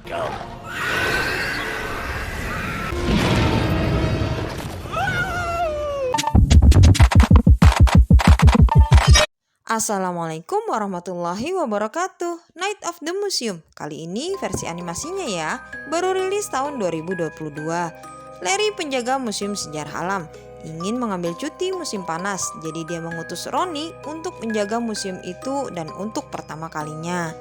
Go. Assalamualaikum warahmatullahi wabarakatuh. Night of the Museum. Kali ini versi animasinya ya. Baru rilis tahun 2022. Larry, penjaga Museum Sejarah Alam, ingin mengambil cuti musim panas. Jadi dia mengutus Ronnie untuk menjaga museum itu dan untuk pertama kalinya.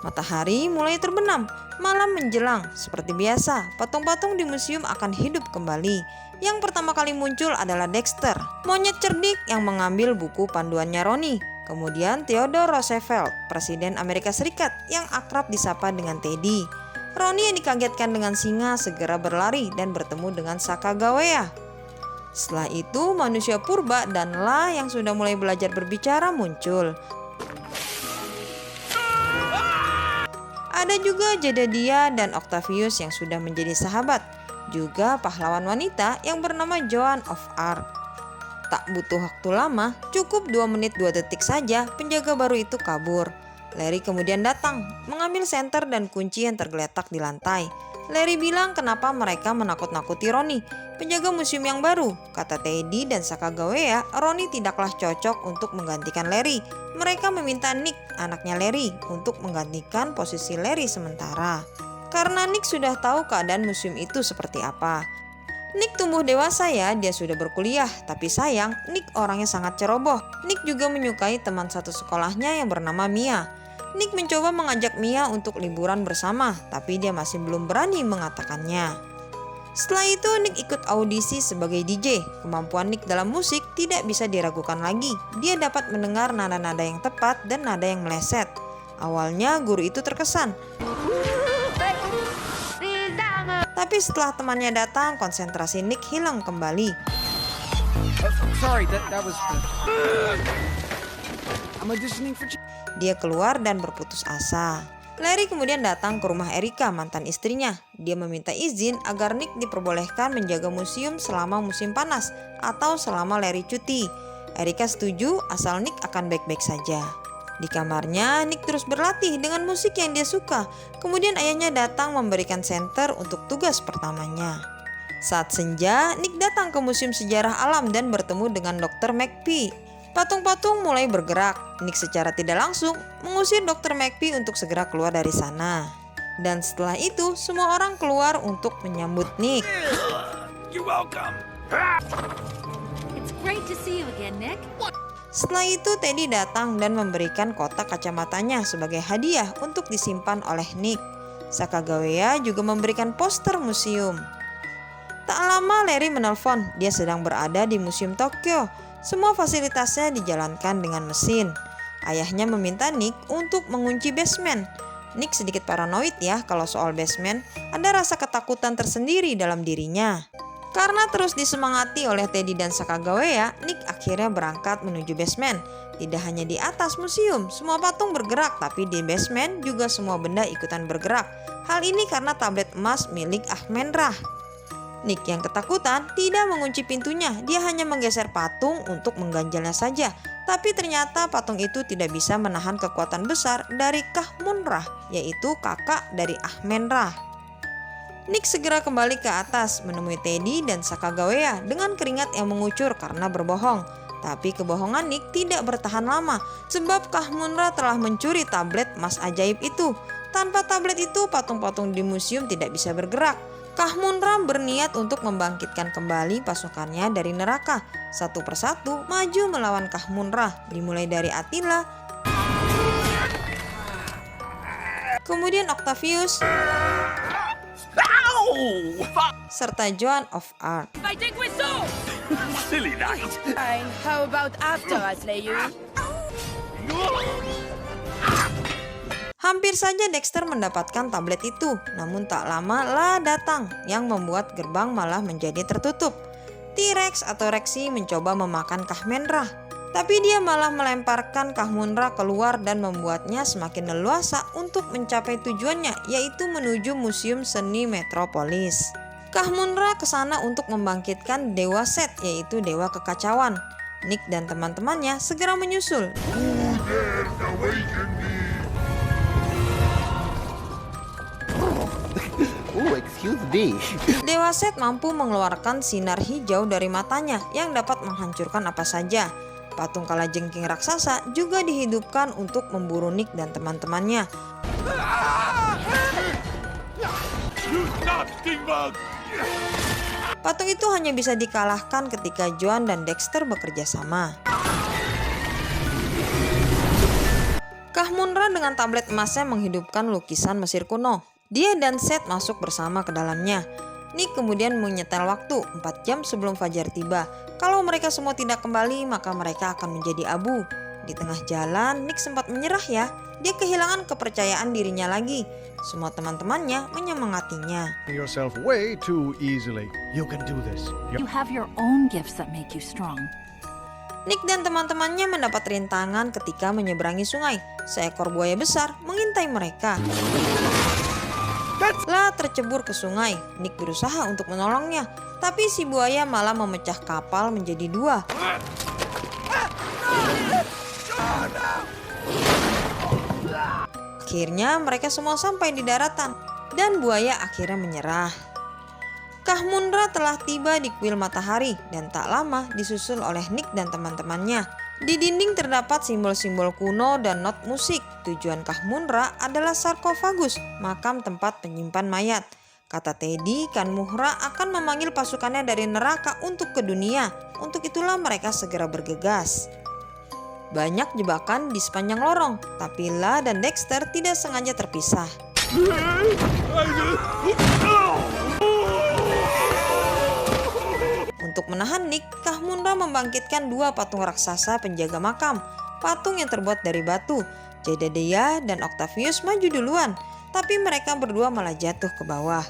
Matahari mulai terbenam, malam menjelang. Seperti biasa, patung-patung di museum akan hidup kembali. Yang pertama kali muncul adalah Dexter, monyet cerdik yang mengambil buku panduannya Ronnie. Kemudian Theodore Roosevelt, Presiden Amerika Serikat yang akrab disapa dengan Teddy. Ronnie yang dikagetkan dengan singa segera berlari dan bertemu dengan Sacagawea. Setelah itu manusia purba dan La yang sudah mulai belajar berbicara muncul. Ada juga Jedediah dan Octavius yang sudah menjadi sahabat. Juga pahlawan wanita yang bernama Joan of Arc. Tak butuh waktu lama, cukup 2 menit 2 detik saja penjaga baru itu kabur. Larry kemudian datang, mengambil senter dan kunci yang tergeletak di lantai. Larry bilang kenapa mereka menakut-nakuti Ronnie, penjaga museum yang baru. Kata Teddy dan Sacagawea, Ronnie tidaklah cocok untuk menggantikan Larry. Mereka meminta Nick, anaknya Larry, untuk menggantikan posisi Larry sementara. Karena Nick sudah tahu keadaan museum itu seperti apa. Nick tumbuh dewasa ya, dia sudah berkuliah. Tapi sayang, Nick orangnya sangat ceroboh. Nick juga menyukai teman satu sekolahnya yang bernama Mia. Nick mencoba mengajak Mia untuk liburan bersama, tapi dia masih belum berani mengatakannya. Setelah itu Nick ikut audisi sebagai DJ. Kemampuan Nick dalam musik tidak bisa diragukan lagi. Dia dapat mendengar nada-nada yang tepat dan nada yang meleset. Awalnya guru itu terkesan. Tapi setelah temannya datang, konsentrasi Nick hilang kembali. Dia keluar dan berputus asa. Larry kemudian datang ke rumah Erika, mantan istrinya. Dia meminta izin agar Nick diperbolehkan menjaga museum selama musim panas atau selama Larry cuti. Erika setuju asal Nick akan baik-baik saja. Di kamarnya, Nick terus berlatih dengan musik yang dia suka. Kemudian ayahnya datang memberikan senter untuk tugas pertamanya. Saat senja, Nick datang ke Museum Sejarah Alam dan bertemu dengan Dr. McPhee. Patung-patung mulai bergerak. Nick secara tidak langsung mengusir Dr. McPhee untuk segera keluar dari sana. Dan setelah itu, semua orang keluar untuk menyambut Nick. You're welcome. It's great to see you again, Nick. Setelah itu Teddy datang dan memberikan kotak kacamatanya sebagai hadiah untuk disimpan oleh Nick. Sacagawea juga memberikan poster museum. Tak lama Larry menelpon, dia sedang berada di Museum Tokyo. Semua fasilitasnya dijalankan dengan mesin. Ayahnya meminta Nick untuk mengunci basement. Nick sedikit paranoid ya kalau soal basement, ada rasa ketakutan tersendiri dalam dirinya. Karena terus disemangati oleh Teddy dan Sacagawea, Nick akhirnya berangkat menuju basement. Tidak hanya di atas museum, semua patung bergerak, tapi di basement juga semua benda ikutan bergerak. Hal ini karena tablet emas milik Ahmenrah. Nick yang ketakutan tidak mengunci pintunya, dia hanya menggeser patung untuk mengganjalnya saja. Tapi ternyata patung itu tidak bisa menahan kekuatan besar dari Kahmunrah, yaitu kakak dari Ahmenrah. Nick segera kembali ke atas menemui Teddy dan Sacagawea dengan keringat yang mengucur karena berbohong. Tapi kebohongan Nick tidak bertahan lama sebab Kahmunrah telah mencuri tablet emas ajaib itu. Tanpa tablet itu patung-patung di museum tidak bisa bergerak. Kahmunrah berniat untuk membangkitkan kembali pasukannya dari neraka. Satu persatu maju melawan Kahmunrah, dimulai dari Attila, kemudian Octavius, serta Joan of Arc. Fighting with sword! Silly night. Fine. How about after I slay you? Hampir saja Dexter mendapatkan tablet itu, namun tak lama La datang yang membuat gerbang malah menjadi tertutup. T-Rex atau Rexy mencoba memakan Kahmenrah, tapi dia malah melemparkan Kahmunrah keluar dan membuatnya semakin leluasa untuk mencapai tujuannya, yaitu menuju Museum Seni Metropolis. Kahmunrah ke sana untuk membangkitkan Dewa Set, yaitu Dewa Kekacauan. Nick dan teman-temannya segera menyusul. excuse me. Dewa Set mampu mengeluarkan sinar hijau dari matanya yang dapat menghancurkan apa saja. Patung kalajengking raksasa juga dihidupkan untuk memburu Nick dan teman-temannya. You nasty mug! Patung itu hanya bisa dikalahkan ketika Joan dan Dexter bekerja sama. Kahmunra dengan tablet emasnya menghidupkan lukisan Mesir kuno. Dia dan Set masuk bersama ke dalamnya. Nick kemudian menyetel waktu 4 jam sebelum fajar tiba. Kalau mereka semua tidak kembali, maka mereka akan menjadi abu. Di tengah jalan, Nick sempat menyerah ya. Dia kehilangan kepercayaan dirinya lagi. Semua teman-temannya menyemangatinya. Yourself way too easily. You can do this. You have your own gifts that make you strong. Nick dan teman-temannya mendapat rintangan ketika menyeberangi sungai. Seekor buaya besar mengintai mereka. La tercebur ke sungai. Nick berusaha untuk menolongnya, tapi si buaya malah memecah kapal menjadi 2. Akhirnya mereka semua sampai di daratan dan buaya akhirnya menyerah. Kahmunra telah tiba di kuil matahari dan tak lama disusul oleh Nick dan teman-temannya. Di dinding terdapat simbol-simbol kuno dan not musik. Tujuan Kahmunra adalah sarkofagus, makam tempat penyimpan mayat. Kata Teddy, Kanmuhra akan memanggil pasukannya dari neraka untuk ke dunia. Untuk itulah mereka segera bergegas. Banyak jebakan di sepanjang lorong, tapi La dan Dexter tidak sengaja terpisah. Untuk menahan Nick, Kahmunra membangkitkan 2 patung raksasa penjaga makam. Patung yang terbuat dari batu. Jedediah dan Octavius maju duluan, tapi mereka berdua malah jatuh ke bawah.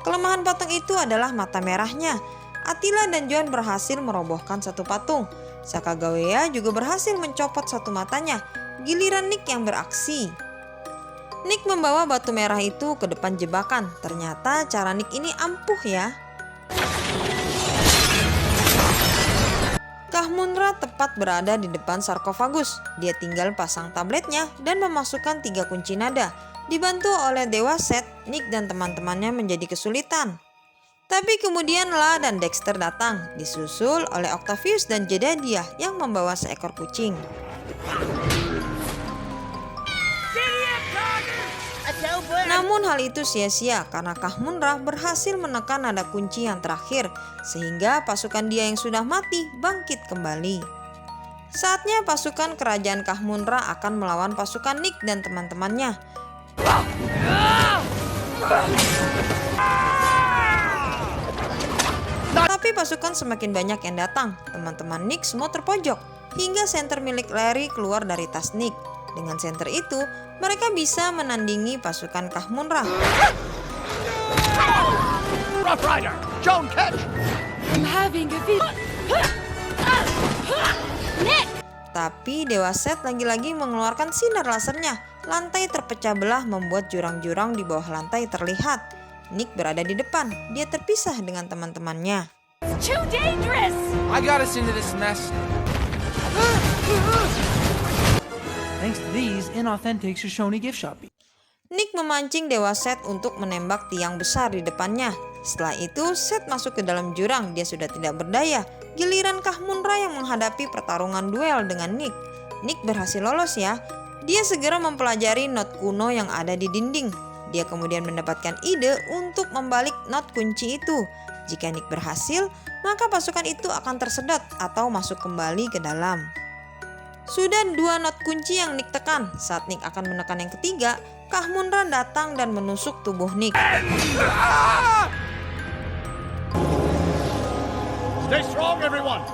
Kelemahan patung itu adalah mata merahnya. Attila dan Joan berhasil merobohkan 1 patung. Sacagawea juga berhasil mencopot 1 matanya. Giliran Nick yang beraksi. Nick membawa batu merah itu ke depan jebakan. Ternyata cara Nick ini ampuh ya. Kahmunra tepat berada di depan sarkofagus. Dia tinggal pasang tabletnya dan memasukkan 3 kunci nada. Dibantu oleh Dewa Set, Nick dan teman-temannya menjadi kesulitan. Tapi kemudian La dan Dexter datang, disusul oleh Octavius dan Jedediah yang membawa seekor kucing. Namun hal itu sia-sia karena Kahmunra berhasil menekan nada kunci yang terakhir, sehingga pasukan dia yang sudah mati bangkit kembali. Saatnya pasukan kerajaan Kahmunra akan melawan pasukan Nick dan teman-temannya. Tapi pasukan semakin banyak yang datang. Teman-teman Nick semua terpojok, hingga senter milik Larry keluar dari tas Nick. Dengan senter itu, mereka bisa menandingi pasukan Kahmunra. Rough Rider, Joan catch! I'm having a fit. Tapi Dewa Set lagi-lagi mengeluarkan sinar lasernya. Lantai terpecah belah membuat jurang-jurang di bawah lantai terlihat. Nick berada di depan. Dia terpisah dengan teman-temannya. Too dangerous! I got us into this mess. Thanks to these inauthentic Shoshone gift shop. Nick memancing Dewa Set untuk menembak tiang besar di depannya. Setelah itu, Set masuk ke dalam jurang. Dia sudah tidak berdaya. Giliran Kahmunra yang menghadapi pertarungan duel dengan Nick. Nick berhasil lolos ya. Dia segera mempelajari not kuno yang ada di dinding. Dia kemudian mendapatkan ide untuk membalik not kunci itu. Jika Nick berhasil, maka pasukan itu akan tersedot atau masuk kembali ke dalam. Sudah 2 not kunci yang Nick tekan. Saat Nick akan menekan yang ketiga, Kahmunra datang dan menusuk tubuh Nick. Stay strong, everyone!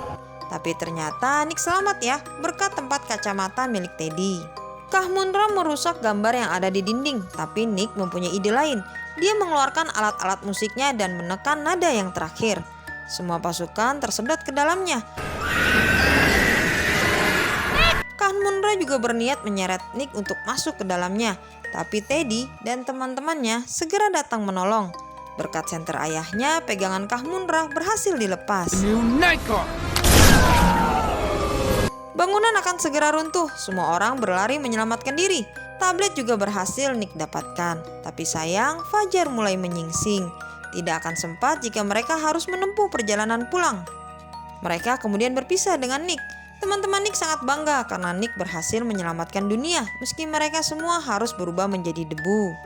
Tapi ternyata Nick selamat ya, berkat tempat kacamata milik Teddy. Kahmunra merusak gambar yang ada di dinding, tapi Nick mempunyai ide lain. Dia mengeluarkan alat-alat musiknya dan menekan nada yang terakhir. Semua pasukan tersedot ke dalamnya. Kahmunra juga berniat menyeret Nick untuk masuk ke dalamnya, tapi Teddy dan teman-temannya segera datang menolong. Berkat senter ayahnya, pegangan Kahmunra berhasil dilepas. New Nightcore! Bangunan akan segera runtuh. Semua orang berlari menyelamatkan diri. Tablet juga berhasil Nick dapatkan, tapi sayang Fajar mulai menyingsing. Tidak akan sempat jika mereka harus menempuh perjalanan pulang. Mereka kemudian berpisah dengan Nick. Teman-teman Nick sangat bangga karena Nick berhasil menyelamatkan dunia meski mereka semua harus berubah menjadi debu.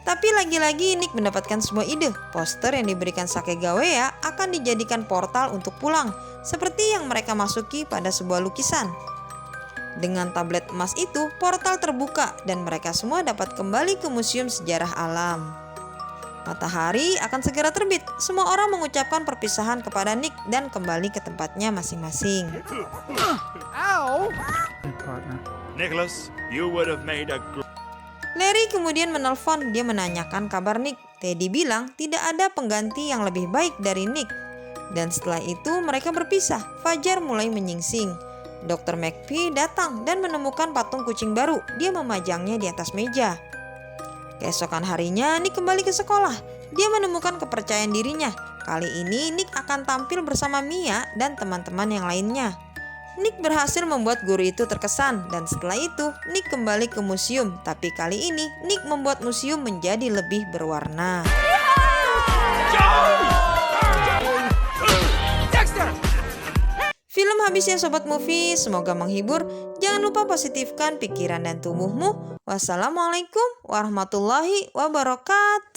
Tapi lagi-lagi Nick mendapatkan sebuah ide. Poster yang diberikan Sakagawea akan dijadikan portal untuk pulang, seperti yang mereka masuki pada sebuah lukisan. Dengan tablet emas itu, portal terbuka dan mereka semua dapat kembali ke Museum Sejarah Alam. Matahari akan segera terbit. Semua orang mengucapkan perpisahan kepada Nick dan kembali ke tempatnya masing-masing. Partner. Nicholas, you would have made a Larry kemudian menelpon. Dia menanyakan kabar Nick. Teddy bilang tidak ada pengganti yang lebih baik dari Nick. Dan setelah itu mereka berpisah. Fajar mulai menyingsing. Dr. McPhee datang dan menemukan patung kucing baru. Dia memajangnya di atas meja. Keesokan harinya Nick kembali ke sekolah. Dia menemukan kepercayaan dirinya. Kali ini Nick akan tampil bersama Mia dan teman-teman yang lainnya. Nick berhasil membuat guru itu terkesan dan setelah itu Nick kembali ke museum. Tapi kali ini Nick membuat museum menjadi lebih berwarna. Film habisnya Sobat Movie, semoga menghibur. Jangan lupa positifkan pikiran dan tubuhmu. Wassalamualaikum warahmatullahi wabarakatuh.